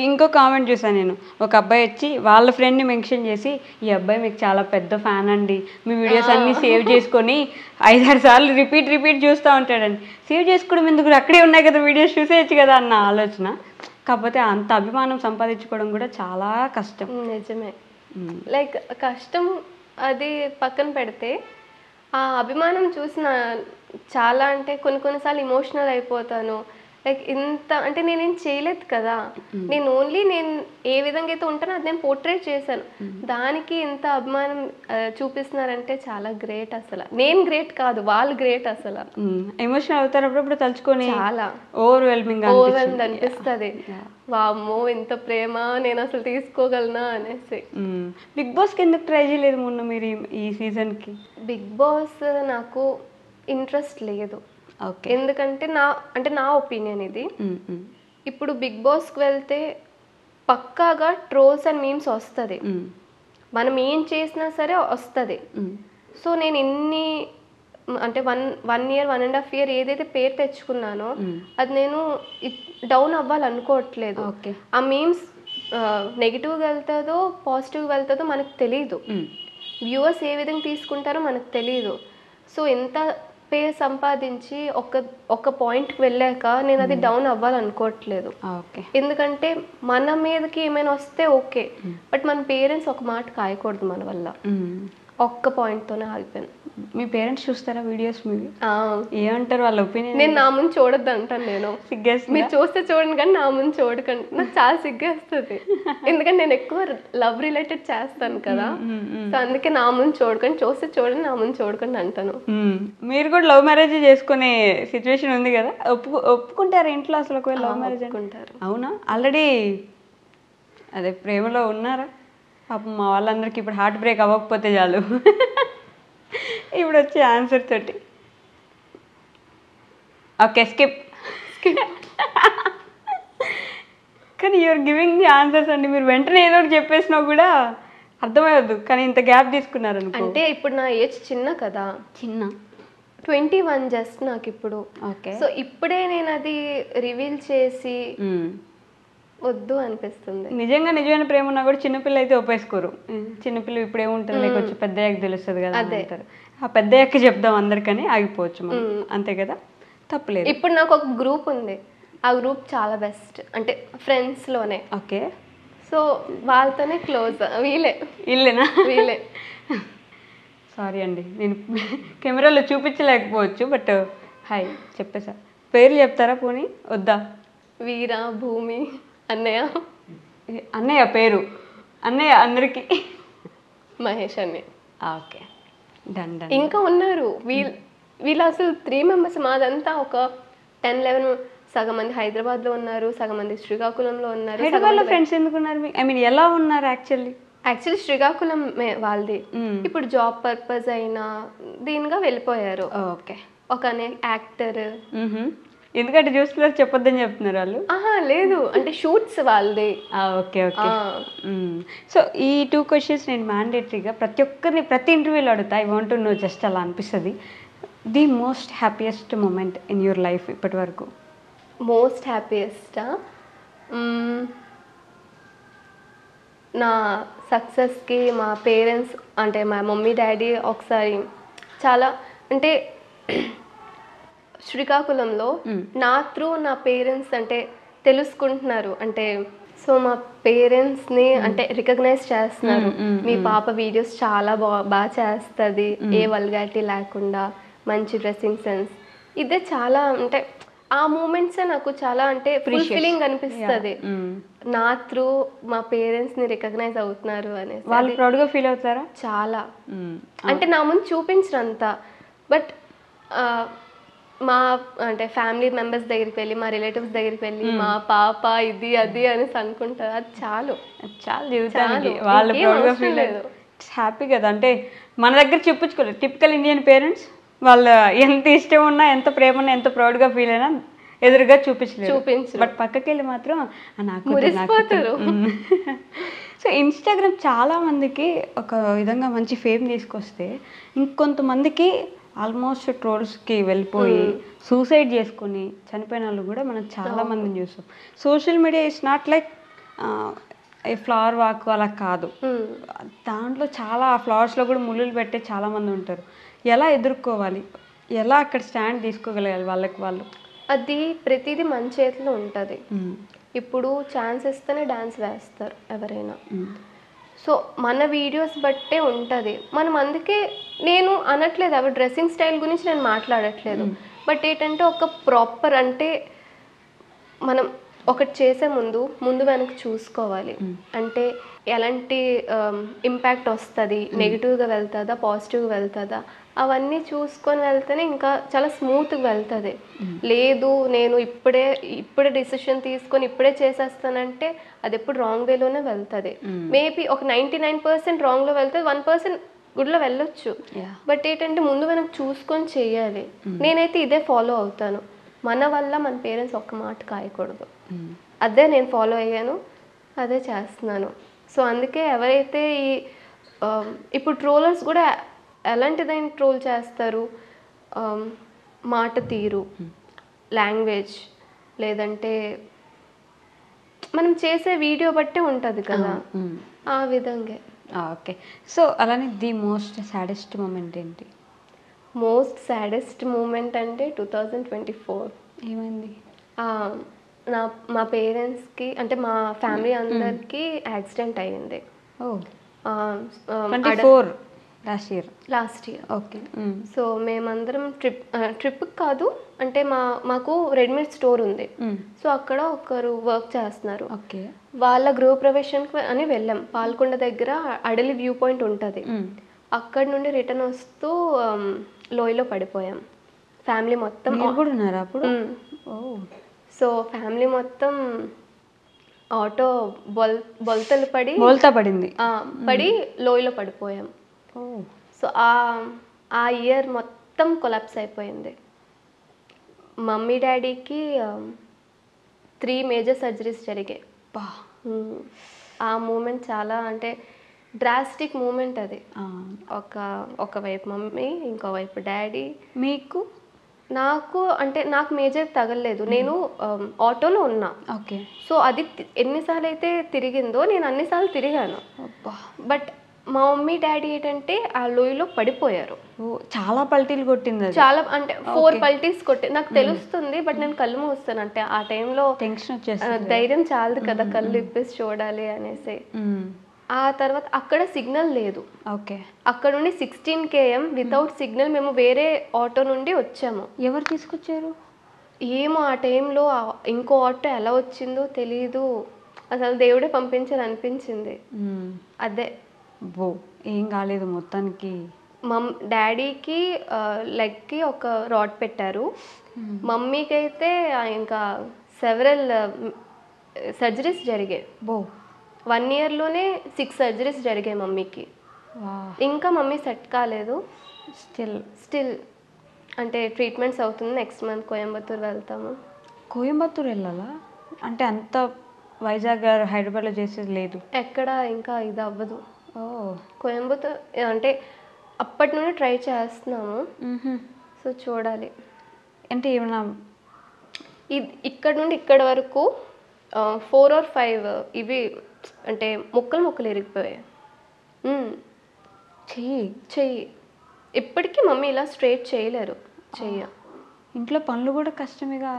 ఇంకో కామెంట్ చూసాను నేను, ఒక అబ్బాయి వచ్చి వాళ్ళ ఫ్రెండ్ని మెన్షన్ చేసి, ఈ అబ్బాయి మీకు చాలా పెద్ద ఫ్యాన్ అండి, మీ వీడియోస్ అన్నీ సేవ్ చేసుకొని 5-6 సార్లు రిపీట్ చూస్తూ ఉంటాడండి. సేవ్ చేసుకోవడం ఎందుకు, అక్కడే ఉన్నాయి కదా వీడియోస్, చూసేయచ్చు కదా అన్న ఆలోచన. కాకపోతే అంత అభిమానం సంపాదించుకోవడం కూడా చాలా కష్టం. నిజమే, లైక్ కష్టం అది పక్కన పెడితే ఆ అభిమానం చూసిన చాలా అంటే కొన్నిసార్లు ఎమోషనల్ అయిపోతాను. లైక్ ఇంత అంటే నేనేం చేయలేదు కదా, నేను ఓన్లీ నేను ఏ విధంగా అయితే ఉంటానో అది నేను పోర్ట్రేట్ చేశాను, దానికి ఇంత అభిమానం చూపిస్తున్నారంటే చాలా గ్రేట్. అసలు నేను గ్రేట్ కాదు, వాళ్ళు గ్రేట్. అసలు ఎమోషనల్ అవుతారు అప్పుడప్పుడు తలుచుకొని, చాలా ఓవర్వెల్మింగ్ అనిపిస్తుంది. వామ్మో ఇంత ప్రేమ నేను అసలు తీసుకోగలనా అనేసి. బిగ్ బాస్కి ఎందుకు ట్రై చేయలేదు మొన్న మీరు ఈ సీజన్కి? బిగ్ బాస్ నాకు ఇంట్రెస్ట్ లేదు. ఎందుకంటే నా ఒపీనియన్ ఇది. ఇప్పుడు బిగ్ బాస్కి వెళ్తే పక్కాగా ట్రోల్స్ అండ్ మీమ్స్ వస్తుంది, మనం ఏం చేసినా సరే వస్తుంది. సో నేను ఇన్ని అంటే 1 year 1.5 year ఏదైతే పేరు తెచ్చుకున్నానో అది నేను డౌన్ అవ్వాలనుకోవట్లేదు. ఆ మీమ్స్ నెగిటివ్గా వెళ్తుందో పాజిటివ్గా వెళ్తుందో మనకు తెలీదు, వ్యూవర్స్ ఏ విధంగా తీసుకుంటారో మనకు తెలీదు. సో ఎంత పేరు సంపాదించి ఒక పాయింట్కి వెళ్ళాక నేను అది డౌన్ అవ్వాలనుకోవట్లేదు. ఎందుకంటే మన మీదకి ఏమైనా వస్తే ఓకే, బట్ మన పేరెంట్స్ ఒక మాట కాయకూడదు మన వల్ల. ఒక్క పాయింట్తోనే ఆగిపోయాను. మీ పేరెంట్స్ చూస్తారా వీడియోస్? మీరు ఏమంటారు వాళ్ళ ఒపీనియన్? నేను నా ముందు చూడొద్దు అంటాను. నేను సిగ్గేస్తుంది, మీరు చూస్తే చూడండి కానీ నా ముందు చూడకండి, నాకు చాలా సిగ్గేస్తుంది. ఎందుకంటే నేను ఎక్కువ లవ్ రిలేటెడ్ చేస్తాను కదా, సో అందుకే నా ముందు చూడకండి, చూస్తే చూడండి, నా ముందు చూడకండి అంటాను. మీరు కూడా లవ్ మ్యారేజ్ చేసుకునే సిచ్యువేషన్ ఉంది కదా, ఒప్పుకుంటారు ఇంట్లో అసలు? ఒకవేళ లవ్ మ్యారేజ్ ఒప్పుకుంటారు? అవునా? ఆల్రెడీ అదే ప్రేమలో ఉన్నారా? పాపం మా వాళ్ళందరికీ ఇప్పుడు హార్ట్ బ్రేక్ అవ్వకపోతే చాలు ఇప్పుడు వచ్చే ఆన్సర్ తోటి. Okay, skip. కానీ యూఆర్ గివింగ్ ది ఆన్సర్స్ అండి. మీరు వెంటనే ఏదో ఒకటి చెప్పేసినా కూడా అర్థమయ్యద్దు, కానీ ఇంత గ్యాప్ తీసుకున్నారు అంటే ఇప్పుడు నా ఏజ్ చిన్న కదా, 21 జస్ట్ నాకు ఇప్పుడు. ఓకే, సో ఇప్పుడే నేను అది రివీల్ చేసి వద్దు అనిపిస్తుంది. నిజమైన ప్రేమ ఉన్నా కూడా చిన్నపిల్ల అయితే ఒప్పేసుకోరు. చిన్నపిల్ల ఇప్పుడు ఏముంటుంది, లేకొచ్చి పెద్దయ్యాక తెలుస్తుంది కదా అంటారు. ఆ పెద్దయ్యాక చెప్దాం అందరికని ఆగిపోవచ్చు మనం, అంతే కదా, తప్పలేదు. ఇప్పుడు నాకు ఒక గ్రూప్ ఉంది, ఆ గ్రూప్ చాలా బెస్ట్, అంటే ఫ్రెండ్స్ లోనే. ఓకే, సో వాళ్ళతోనే క్లోజ్. వీళ్ళేనా? వీళ్ళే. సారీ అండి, నేను కెమెరాలో చూపించలేకపోవచ్చు, బట్ హాయ్ చెప్పేసా. పేర్లు చెప్తారా పోనీ? వద్దా? వీర, భూమి, అన్నయ్య పేరు అన్నయ్య అందరికి, మహేష్ అన్నయ్య. Okay, done done. ఇంకా ఉన్నారు వీళ్ళు అసలు 3 members. మాదంతా ఒక 10-11, సగం మంది హైదరాబాద్లో ఉన్నారు, సగం మంది శ్రీకాకుళంలో ఉన్నారు. హైదరాబాద్లో ఫ్రెండ్స్ ఎందుకు ఉన్నారు? ఐ మీన్ ఎలా ఉన్నారు? యాక్చువల్లీ శ్రీకాకుళం వాళ్ళది. ఇప్పుడు జాబ్ పర్పస్ అయినా దీనిగా వెళ్ళిపోయారు. ఓకే, ఒక యాక్టర్. ఎందుకంటే చూస్తున్నారు చెప్పొద్దని చెప్తున్నారు వాళ్ళు? లేదు, అంటే షూట్స్ వాళ్ళది. Okay okay. సో ఈ 2 questions నేను మ్యాండేటరీగా ప్రతి ఒక్కరిని ప్రతి ఇంటర్వ్యూలో అడుగుతా. I want to know, just అలా అనిపిస్తుంది. The most happiest moment in your life ఇప్పటి వరకు? మోస్ట్ హ్యాపీయెస్టా? నా సక్సెస్కి మా పేరెంట్స్, అంటే మా మమ్మీ డాడీ ఒకసారి చాలా అంటే శ్రీకాకుళంలో నా త్రూ నా పేరెంట్స్ అంటే తెలుసుకుంటున్నారు. అంటే సో మా పేరెంట్స్ని అంటే రికగ్నైజ్ చేస్తున్నారు, మీ పాప వీడియోస్ చాలా బాగా చేస్తుంది, ఏ వల్గారిటీ లేకుండా, మంచి డ్రెస్సింగ్ సెన్స్. ఇదే చాలా అంటే ఆ మూమెంట్సే నాకు చాలా అంటే ఫుల్ఫిల్లింగ్ అనిపిస్తుంది. నా త్రూ మా పేరెంట్స్ని రికగ్నైజ్ అవుతున్నారు అనేసి. వాళ్ళు ప్రౌడ్గా ఫీల్ అవుతారా? చాలా. అంటే నా ముందు చూపించరంతా, బట్ మా అంటే ఫ్యామిలీ మెంబర్స్ దగ్గరికి వెళ్ళి, మా రిలేటివ్స్ దగ్గరికి వెళ్ళి, మా పాప ఇది అది అనేసి అనుకుంటారు. అది చాలు జీవితానికి. వాళ్ళు ప్రౌడ్గా ఫీల్ అయ్యారు, హ్యాపీ కదా. అంటే మన దగ్గర చెప్పుకోలేదు. టిపికల్ ఇండియన్ పేరెంట్స్ వాళ్ళు ఎంత ఇష్టం ఉన్నా, ఎంత ప్రేమ ఉన్నా, ఎంత ప్రౌడ్గా ఫీల్ అయినా ఎదురుగా చూపించు, బట్ పక్కకి వెళ్ళి మాత్రం నాకు. సో ఇన్స్టాగ్రామ్ చాలా మందికి ఒక విధంగా మంచి ఫేమ్ తీసుకొస్తే, ఇంకొంతమందికి ఆల్మోస్ట్ ట్రోల్స్కి వెళ్ళిపోయి సూసైడ్ చేసుకొని చనిపోయిన వాళ్ళు కూడా మనం చాలా మందిని చూస్తాం. Social media is not like A flower walk అలా కాదు, దాంట్లో చాలా ఫ్లవర్స్లో కూడా ముళ్ళులు పెట్టే చాలామంది ఉంటారు. ఎలా ఎదుర్కోవాలి, ఎలా అక్కడ స్టాండ్ తీసుకోగలగాలి వాళ్ళకి వాళ్ళు? అది ప్రతిదీ మన చేతిలో ఉంటుంది. ఇప్పుడు ఛాన్స్ ఇస్తేనే డాన్స్ వేస్తారు ఎవరైనా. సో మన వీడియోస్ బట్టే ఉంటుంది. మనం అందుకే నేను అనట్లేదు, అవి డ్రెస్సింగ్ స్టైల్ గురించి నేను మాట్లాడట్లేదు. బట్ ఏంటంటే ఒక ప్రాపర్ అంటే మనం ఒకటి చేసే ముందు వెనక్కి చూసుకోవాలి. అంటే ఎలాంటి ఇంపాక్ట్ వస్తుంది, నెగిటివ్గా వెళ్తుందా పాజిటివ్గా వెళ్తుందా అవన్నీ చూసుకొని వెళ్తేనే ఇంకా చాలా స్మూత్గా వెళ్తుంది. లేదు నేను ఇప్పుడే డిసిషన్ తీసుకొని ఇప్పుడే చేసేస్తానంటే అది ఎప్పుడు రాంగ్ వేలోనే వెళ్తుంది. మేబీ ఒక 99% రాంగ్లో వెళ్తుంది, 1% గుడ్లో వెళ్ళొచ్చు. బట్ ఏంటంటే ముందు వెనక్కి చూసుకొని చెయ్యాలి. నేనైతే ఇదే ఫాలో అవుతాను. మన వల్ల మన పేరెంట్స్ ఒక్క మాట కాయకూడదు, అదే నేను ఫాలో అయ్యాను, అదే చేస్తున్నాను. సో అందుకే ఎవరైతే ఇప్పుడు ట్రోలర్స్ కూడా ఎలాంటిదైనా ట్రోల్ చేస్తారు, మాట తీరు, లాంగ్వేజ్, లేదంటే మనం చేసే వీడియో బట్టే ఉంటుంది కదా, ఆ విధంగా. ఓకే. సో అలానే ది మోస్ట్ సాడెస్ట్ మూమెంట్ ఏంటి? మోస్ట్ సాడెస్ట్ మూమెంట్ అంటే 2024. ఏమైంది? మా పేరెంట్స్కి అంటే మా ఫ్యామిలీ అందరికి యాక్సిడెంట్ అయ్యింది. Last year. ఓకే. సో మేమందరం ట్రిప్ కాదు, అంటే మాకు రెడీమేడ్ స్టోర్ ఉంది. సో అక్కడ ఒకరు వర్క్ చేస్తున్నారు. ఓకే. వాళ్ళ గృహప్రవేశానికి అని వెళ్ళాం. పాల్కొండ దగ్గర అడలి వ్యూ పాయింట్ ఉంటుంది. అక్కడ నుండి రిటర్న్ వస్తూ లోయలో పడిపోయాం ఫ్యామిలీ మొత్తం. అప్పుడు? సో ఫ్యామిలీ మొత్తం ఆటో బొల్తలు పడి లోయలో పడిపోయాం. సో ఆ ఇయర్ మొత్తం కొలాప్స్ అయిపోయింది. మమ్మీ డాడీకి 3 మేజర్ సర్జరీస్ జరిగాయి. ఆ మూమెంట్ చాలా అంటే డ్రాస్టిక్ మూమెంట్ అది. ఒకవైపు మమ్మీ, ఇంకోవైపు డాడీ. మీకు? నాకు మేజర్ తగలలేదు, నేను ఆటోలో ఉన్నా. ఓకే. సో అది ఎన్నిసార్లు అయితే తిరిగిందో నేను అన్నిసార్లు తిరిగాను. బట్ మా మమ్మీ డాడీ ఏంటంటే ఆ లోయలో పడిపోయారు. చాలా పల్టీలు కొట్టింది, చాలా అంటే 4 పల్టీస్ కొట్టి నాకు తెలుస్తుంది. బట్ నేను కళ్ళు మూస్తాను, అంటే ఆ టైంలో టెన్షన్ వచ్చేస్తుంది, ధైర్యం చాలదు కదా కళ్ళు ఇప్పేసి చూడాలి అనేసి. ఆ తర్వాత అక్కడ సిగ్నల్ లేదు. ఓకే. అక్కడ నుండి 16 km వితౌట్ సిగ్నల్ మేము వేరే ఆటో నుండి వచ్చాము. ఎవరు తీసుకొచ్చారు ఏమో ఆ టైంలో ఇంకో ఆటో ఎలా వచ్చిందో తెలీదు, అసలు దేవుడే పంపించారు అనిపించింది. అదే ఏం కాలేదు మొత్తానికి. డాడీకి లెగ్కి ఒక రాడ్ పెట్టారు, మమ్మీకి అయితే ఇంకా సెవరల్ సర్జరీస్ జరిగాయి. 1 yearలోనే 6 సర్జరీస్ జరిగాయి మమ్మీకి. ఇంకా మమ్మీ సెట్ కాలేదు, స్టిల్ అంటే ట్రీట్మెంట్స్ అవుతుంది. నెక్స్ట్ మంత్ కోయంబత్తూర్ వెళ్తాము. కోయంబత్తూర్ వెళ్ళాలా? అంటే అంత వైజాగ్ హైదరాబాద్లో చేసేది లేదు ఎక్కడ, ఇంకా ఇది అవ్వదు. కోయంబత్తూర్ అంటే అప్పటి నుండి ట్రై చేస్తున్నాము. సో చూడాలి. అంటే ఏమన్నా ఇక్కడ నుండి ఇక్కడ వరకు 4 or 5 ఇవి అంటే ముక్కలు ఇరిగిపోయాయి. చెయ్యి ఇప్పటికీ మమ్మీ ఇలా స్ట్రైట్ చేయలేరు. ఇంట్లో పనులు కూడా కష్టమేగా,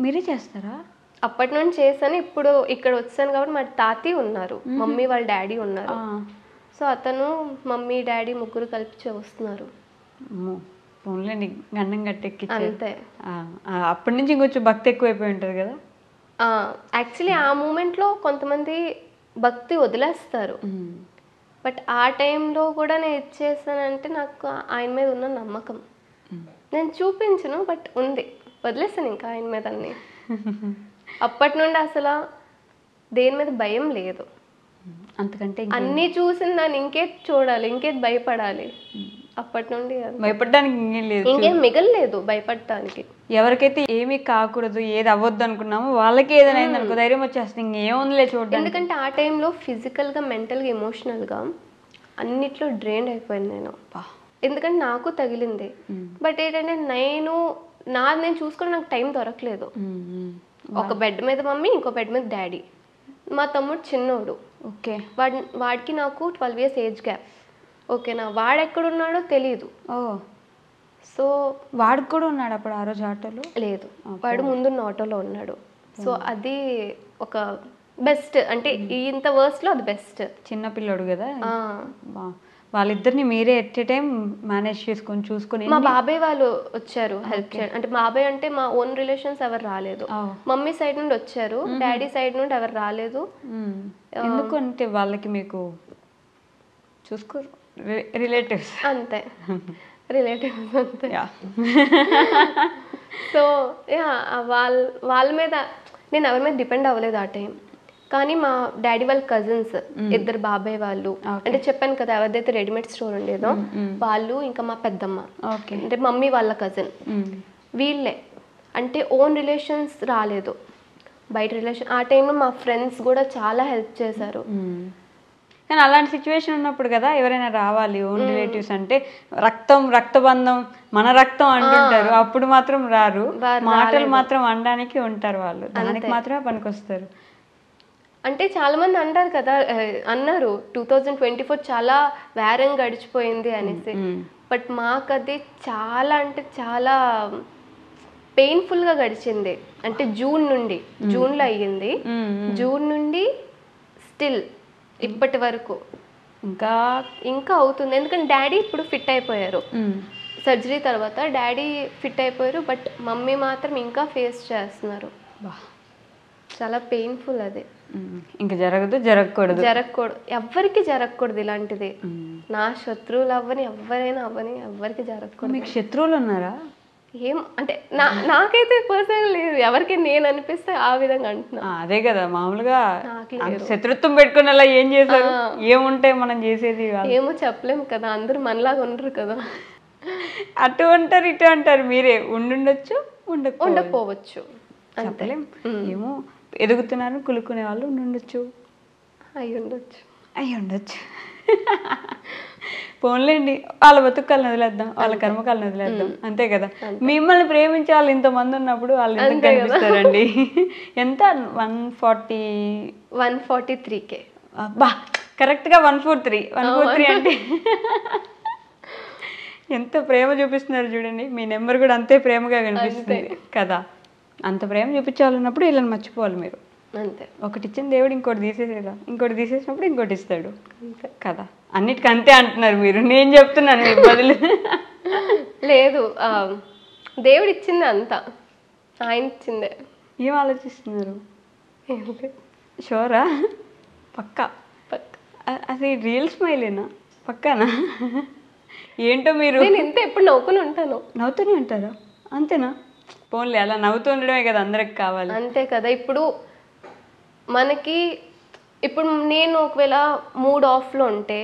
మీరే చేస్తారా? అప్పటి నుండి చేశాను, ఇప్పుడు ఇక్కడ వచ్చాను కాబట్టి మా తాతీ ఉన్నారు, మమ్మీ వాళ్ళ డాడీ ఉన్నారు. సో అతను మమ్మీ డాడీ ముగ్గురు కలిపి చేస్తున్నారు. గండం గట్టెక్కి అంతే. అప్పటి నుంచి ఇంకొంచెం భక్తి ఎక్కువైపోయి ఉంటుంది కదా. యాక్చువల్లీ ఆ మూమెంట్లో కొంతమంది భక్తి వదిలేస్తారు, బట్ ఆ టైంలో కూడా నేను ఇచ్చేసానంటే నాకు ఆయన మీద ఉన్న నమ్మకం నేను చూపించను, బట్ ఉంది, వదిలేసాను ఇంకా ఆయన మీద అన్ని. అప్పటి నుండి అసలు దేని మీద భయం లేదు. అంతకంటే అన్నీ చూసిన దాన్ని ఇంకేది చూడాలి, ఇంకేది భయపడాలి. అప్పటి నుండి భయపడడానికి ఇంకేం మిగలలేదు భయపడటానికి. ఎవరికైతే ఏమీ కాకూడదు, ఏది అవ్వద్దు అనుకున్నామో వాళ్ళకి ఏదైనా అయింది అనుకో ధైర్యం వచ్చేస్తుంది, ఇంకేముందిలే చూడండి. ఎందుకంటే ఆ టైంలో ఫిజికల్గా, మెంటల్గా, ఎమోషనల్గా అన్నిట్లో డ్రైన్ అయిపోయింది నేను. ఎందుకంటే నాకు తగిలింది. బట్ ఏంటంటే నేను చూసుకుని నాకు టైం దొరకలేదు. ఒక బెడ్ మీద మమ్మీ, ఇంకో బెడ్ మీద డాడీ. మా తమ్ముడు చిన్నోడు. ఓకే. వాడికి నాకు 12 years ఏజ్ గ్యాప్. ఓకేనా, వాడు ఎక్కడున్నాడో తెలియదు. సో వాడికి కూడా ఉన్నాడు అప్పుడు ఆ రోజు ఆటోలో? లేదు, వాడు ముందున్న ఆటోలో ఉన్నాడు. సో అది ఒక బెస్ట్, అంటే ఇంత వర్స్ట్లో అది బెస్ట్. చిన్నపిల్లడు కదా, వాళ్ళిద్దరిని మీరే ఎట్ ఏ టైం మేనేజ్ చేసుకొని చూసుకొని. మా బాబాయ్ వాళ్ళు వచ్చారు హెల్ప్ చేయడం. అంటే బాబాయ్ అంటే మా ఓన్ రిలేషన్స్ ఎవరు రాలేదు. మమ్మీ సైడ్ నుండి వచ్చారు, డాడీ సైడ్ నుండి ఎవరు రాలేదు. ఎందుకు అంటే వాళ్ళకి మీకు చూసుకోరు, రిలేటివ్స్ అంతే, రిలేటివ్స్ అంతే. సో వాళ్ళ మీద నేను ఎవరి మీద డిపెండ్ అవ్వలేదు ఆ టైం. కానీ మా డాడీ వాళ్ళ కజిన్స్, ఇద్దరు బాబాయ్ వాళ్ళు, అంటే చెప్పాను కదా ఎవరిదైతే రెడీమేడ్ స్టోర్ ఉండేదో వాళ్ళు, ఇంకా మా పెద్దమ్మ అంటే మమ్మీ వాళ్ళ కజిన్, వీళ్ళే. అంటే ఓన్ రిలేషన్స్ రాలేదు, బయట రిలేషన్. ఆ టైంలో మా ఫ్రెండ్స్ కూడా చాలా హెల్ప్ చేశారు. కానీ అలాంటి సిచ్యువేషన్ ఉన్నప్పుడు కదా ఎవరైనా రావాలి, ఓన్ రిలేటివ్స్ అంటే రక్తబంధం, మన రక్తం అంటుంటారు, అప్పుడు మాత్రం రారు, మాటలు మాత్రం అనడానికి ఉంటారు వాళ్ళు, దానికి మాత్రమే పనికొస్తారు. అంటే చాలా మంది అంటారు కదా, అన్నారు 2024 చాలా వేరంగా గడిచిపోయింది అనేసి. బట్ మాకు అది చాలా అంటే చాలా పెయిన్ఫుల్గా గడిచింది. అంటే జూన్లో అయ్యింది, జూన్ నుండి స్టిల్ ఇప్పటి వరకు ఇంకా అవుతుంది. ఎందుకంటే డాడీ ఇప్పుడు ఫిట్ అయిపోయారు, సర్జరీ తర్వాత డాడీ ఫిట్ అయిపోయారు. బట్ మమ్మీ మాత్రం ఇంకా ఫేస్ చేస్తున్నారు. చాలా పెయిన్ఫుల్ అది. ఇంకా జరగకూడదు ఎవ్వరికి జరగకూడదు ఇలాంటిది. నా శత్రువులు అవ్వని, ఎవరైనా అవ్వని, ఎవ్వరికి జరగకూడదు. మీకు శత్రువులు ఉన్నారా? ఏం అంటే నాకైతే పర్సనల్ లేదు, ఎవరికి నేను అనిపిస్తే ఆ విధంగా అంటున్నా. అదే కదా, మామూలుగా శత్రుత్వం పెట్టుకునేలా ఏం చేశారు, ఏముంటాయి మనం చేసేది? ఏమో చెప్పలేము కదా, అందరూ మనలాగా ఉండరు కదా. అటు అంటారు, ఇటు అంటారు, మీరే ఉండుండొచ్చు, ఉండకపోవచ్చు, చెప్పలేం. ఏమో ఎదుగుతున్నారని కులుకునే వాళ్ళు ఉండొచ్చు, అయ్యి ఉండొచ్చు. పోన్లేండి, వాళ్ళ బతుకాలను వదిలేద్దాం, వాళ్ళ కర్మకాలను వదిలేద్దాం, అంతే కదా. మిమ్మల్ని ప్రేమించే వాళ్ళు ఇంతమంది ఉన్నప్పుడు వాళ్ళు ఎందుకు కనిపిస్తారండి? ఎంత 143K బా కరెక్ట్గా 143 అంటే ఎంత ప్రేమ చూపిస్తున్నారు చూడండి. మీ నెంబర్ కూడా అంతే ప్రేమగా కనిపిస్తుంది కదా. అంత ప్రేమ చూపించాలన్నప్పుడు వీళ్ళని మర్చిపోవాలి మీరు, అంతే. ఒకటి ఇచ్చిన దేవుడు ఇంకోటి తీసేసేదా, ఇంకోటి తీసేసినప్పుడు ఇంకోటి ఇస్తాడు కదా. అన్నిటికీ అంతే అంటున్నారు మీరు, నేను చెప్తున్నాను మీ బదులు. లేదు, దేవుడు ఇచ్చింది అంతా, ఆయన ఇచ్చిందే. ఏం ఆలోచిస్తున్నారు? షోరా? పక్కా? అది రియల్ స్మైలేనా? పక్కానా? ఏంటో మీరు ఇంత ఎప్పుడు నవ్వుతూనే ఉంటారా? అంతేనా? పోన్లే, అలా నవ్వుతూ ఉండడమే కదా అందరికి కావాలి. అంతే కదా. ఇప్పుడు నేను ఒకవేళ మూడ్ ఆఫ్లో ఉంటే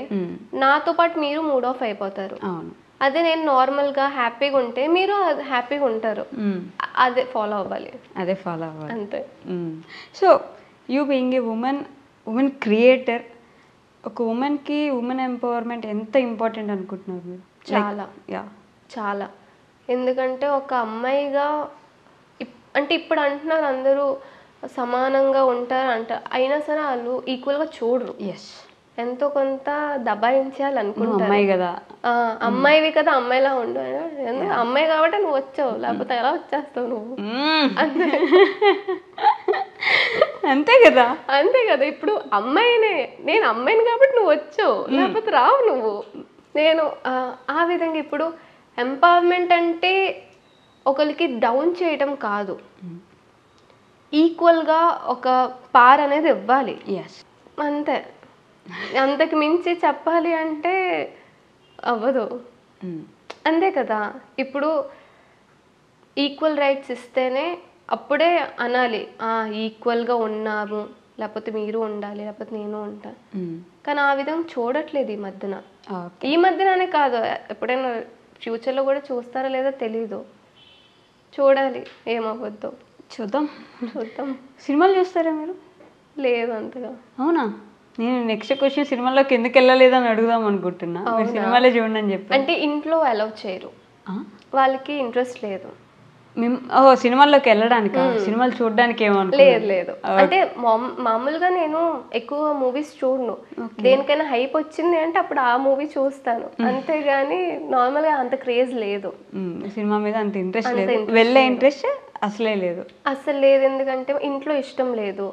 నాతో పాటు మీరు మూడ్ ఆఫ్ అయిపోతారు. అదే నేను నార్మల్గా హ్యాపీగా ఉంటే మీరు హ్యాపీగా ఉంటారు. అదే ఫాలో అవ్వాలి, అంతే. So you being a women creator, ఒక ఉమెన్కి ఉమెన్ ఎంపవర్మెంట్ ఎంత ఇంపార్టెంట్ అనుకుంటున్నారు మీరు? చాలా. ఎందుకంటే ఒక అమ్మాయిగా అంటే ఇప్పుడు అంటున్నారు అందరూ సమానంగా ఉంటారు అయినా సరే వాళ్ళు ఈక్వల్గా చూడరు. ఎంతో కొంత దబాయించాలి అనుకుంటారు. అమ్మాయి కదా, అమ్మాయివి కదా, అమ్మాయిలా ఉండు, అమ్మాయి కాబట్టి నువ్వు వచ్చావు, లేకపోతే ఎలా వచ్చేస్తావు నువ్వు, అంతే కదా. ఇప్పుడు నేను అమ్మాయిని కాబట్టి నువ్వు వచ్చావు, లేకపోతే రావు నువ్వు. నేను ఆ విధంగా ఇప్పుడు ఎంపవర్మెంట్ అంటే ఒకరికి డౌన్ చేయటం కాదు, ఈక్వల్గా ఒక పార్ అనేది ఇవ్వాలి, అంతే. అంతకు మించి చెప్పాలి అంటే అవ్వదు, అంతే కదా. ఇప్పుడు ఈక్వల్ రైట్స్ ఇస్తేనే అప్పుడే అనాలి ఈక్వల్గా ఉన్నాము లేకపోతే మీరు ఉండాలి, లేకపోతే నేను ఉంటాను. కానీ ఆ విధంగా చూడట్లేదు ఈ మధ్యన. ఈ మధ్యననే కాదు, ఎప్పుడైనా ఫ్యూచర్లో కూడా చూస్తారో లేదో తెలీదు. చూడాలి ఏమవ్వద్దు. చూద్దాం. సినిమాలు చూస్తారా మీరు? లేదు అంతగా. అవునా? నేను నెక్స్ట్ క్వశ్చన్ సినిమాలోకి ఎందుకు వెళ్ళలేదని అడుగుదాం అనుకుంటున్నా. సినిమాలే చూడండి అని చెప్పి. అంటే ఇంట్లో అలౌ చేయరు, వాళ్ళకి ఇంట్రెస్ట్ లేదు. సినిమాల్లోకి వెళ్ళడానికి, సినిమాలు చూడడానికి ఏమన్నా? లేదు. అంటే మామూలుగా నేను ఎక్కువ మూవీస్ చూడను. దేనికైనా హైప్ వచ్చింది అంటే అప్పుడు ఆ మూవీ చూస్తాను, అంతేగాని నార్మల్ గా అంత క్రేజ్ లేదు. సినిమా మీద అంత ఇంట్రెస్ట్ లేదు, వెళ్ళే ఇంట్రెస్ట్ అసలు లేదు. ఎందుకంటే ఇంట్లో ఇష్టం లేదు,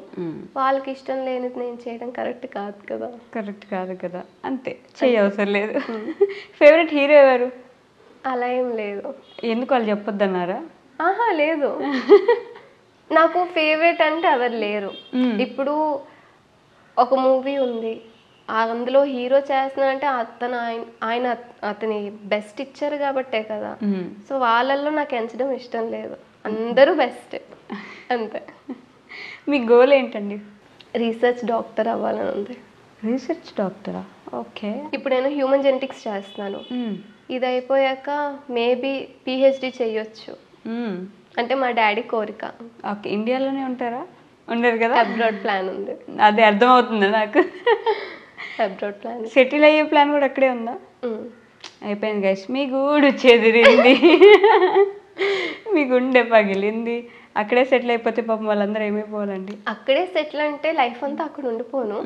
వాళ్ళకి ఇష్టం లేనిది నేను చేయడం కరెక్ట్ కాదు కదా. అంతే, చేయవసరం లేదు. ఫేవరెట్ హీరో ఎవరు? అలా ఏం లేదు. ఎందుకు వాళ్ళు చెప్పొద్దు అన్నారా? లేదు, నాకు ఫేవరెట్ అంటే ఎవరు లేరు. ఇప్పుడు ఒక మూవీ ఉంది, అందులో హీరో చేస్తున్నాడంటే అతని బెస్ట్ ఇచ్చారు కాబట్టే కదా. సో వాళ్ళల్లో నాకు ఎంచడం ఇష్టం లేదు, అందరూ బెస్ట్ అంతే. మీ గోల్ ఏంటండి? రీసెర్చ్ డాక్టర్ అవ్వాలని ఉంది. రీసెర్చ్ డాక్టరా? ఓకే. ఇప్పుడు నేను హ్యూమన్ జెనెటిక్స్ చేస్తున్నాను, ఇది అయిపోయాక మేబీ పిహెచ్డి చేయొచ్చు. అంటే మా డాడీ కోరిక. ఓకే. ఇండియాలోనే ఉంటారా? ఉండరు కదా? అబ్రాడ్ ప్లాన్ ఉంది. అదే అర్థమవుతుంది నాకు. Abroad plan. సెటిల్ అయ్యే ప్లాన్ కూడా అక్కడే ఉందా? అయిపోయింది గైస్, మీ గూడు చెదిరింది, మీ గుండె పగిలింది. అక్కడే సెటిల్ అయిపోతే పాపం వాళ్ళందరూ ఏమైపోవాలండి? అక్కడే సెటిల్ అంటే లైఫ్ అంతా అక్కడ ఉండిపోను,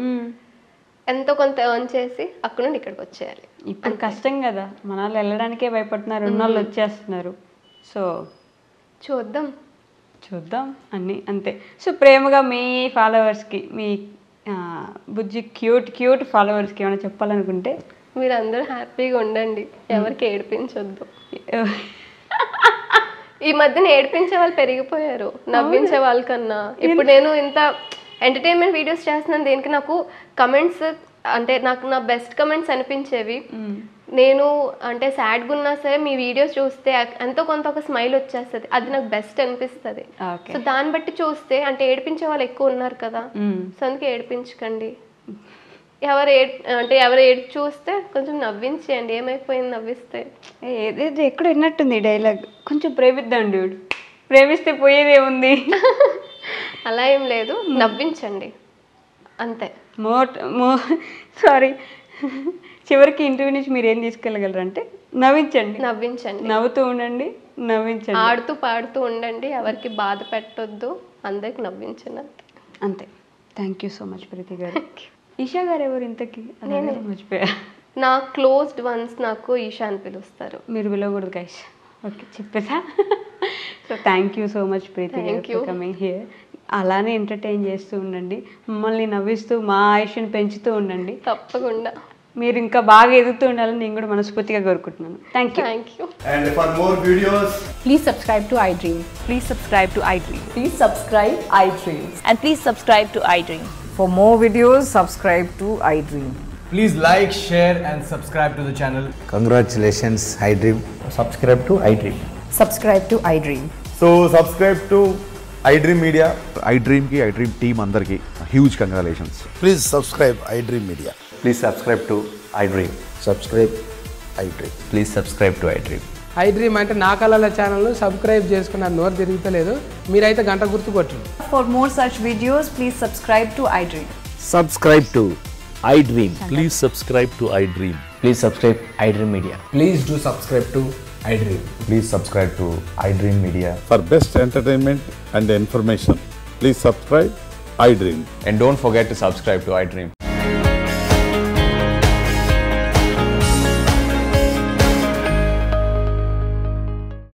ఎంతో కొంత ఎర్న్ చేసి అక్కడ నుండి ఇక్కడికి వచ్చేయాలి. ఇప్పుడు కష్టం కదా, మన వాళ్ళు వెళ్ళడానికే భయపడుతున్నారు, ఉన్నోళ్ళు వచ్చేస్తున్నారు. సో చూద్దాం అన్నీ అంతే. సో ప్రేమగా మీ ఫాలోవర్స్కి, మీ బుజ్జి క్యూట్ ఫాలోవర్స్కి ఏమైనా చెప్పాలనుకుంటే? మీరు అందరూ హ్యాపీగా ఉండండి, ఎవరికి ఏడిపించొద్దు. ఈ మధ్యన ఏడిపించే వాళ్ళు పెరిగిపోయారు నవ్వించే వాళ్ళకన్నా. ఇప్పుడు నేను ఇంత ఎంటర్టైన్మెంట్ వీడియోస్ చేస్తున్నాను, దేనికి నాకు కమెంట్స్ అంటే నాకు నా బెస్ట్ కమెంట్స్ అనిపించేవి. నేను అంటే సాడ్గా ఉన్నా సరే మీ వీడియోస్ చూస్తే ఎంతో కొంత ఒక స్మైల్ వచ్చేస్తుంది, అది నాకు బెస్ట్ అనిపిస్తుంది. సో దాన్ని బట్టి చూస్తే అంటే ఏడిపించే వాళ్ళు ఎక్కువ ఉన్నారు కదా, సో అందుకే ఏడిపించకండి. ఎవరు ఏడు చూస్తే కొంచెం నవ్వించేయండి, ఏమైపోయింది నవ్విస్తే. ఏదేదో ఎక్కడ విన్నట్టుంది డైలాగ్, కొంచెం ప్రేమిద్దాం డ్యూడ్, ప్రేమిస్తే పోయేదేముంది. అలా ఏం లేదు, నవ్వించండి అంతే. సారీ, చివరికి ఇంటర్వ్యూ నుంచి మీరు ఏం తీసుకెళ్ళగలరు అంటే నవ్వించండి, నవ్వుతూ ఉండండి, నవ్వించండి, ఆడుతూ పాడుతూ ఉండండి, ఎవరికి బాధ పెట్టొద్దు, అందరికి నవ్వించండి అంతే. Thank you so much Preethi గారు. ఈషా గారు ఎవరు ఇంతకీ? మర్చిపోయా. నా క్లోజ్డ్ వన్స్ నాకు ఈషా అని పిలుస్తారు. మీరు పిలవకూడదు గైస్. ఓకే, చెప్పేసా? So thank you so much Preethi గారు కమింగ్ హియర్. అలానే ఎంటర్టైన్ చేస్తూ ఉండండి, మమ్మల్ని నవ్విస్తూ మా ఆయుష్ని పెంచుతూ ఉండండి. తప్పకుండా మీరు ఇంకా బాగా ఎదుగుతూ ఉండాలని నేను కూడా మనస్ఫూర్తిగా కోరుకుంటున్నాను. Thank you. And for more videos, please subscribe to iDream. Please subscribe to iDream. Please subscribe iDream. And please subscribe to iDream. For more videos, subscribe to iDream. Please like, share and subscribe to the channel. Congratulations, iDream. Subscribe to iDream. Subscribe to iDream. So subscribe to iDream Media. iDream ki, iDream team andarki huge congratulations. Please subscribe iDream Media. Please subscribe to iDream. Subscribe iDream. Please subscribe to iDream. iDream అంటే నా కళల channel subscribe చేసుకున్న నోరు తిరుగుతలేదు, మీరైతే గంట గుర్తు కొట్టండి. For more such videos, please subscribe to iDream. Subscribe to iDream. Please subscribe to iDream. Please subscribe iDream Media. Please do subscribe to iDream. Please subscribe to iDream Media. For best entertainment and information, please subscribe iDream. And don't forget to subscribe to iDream.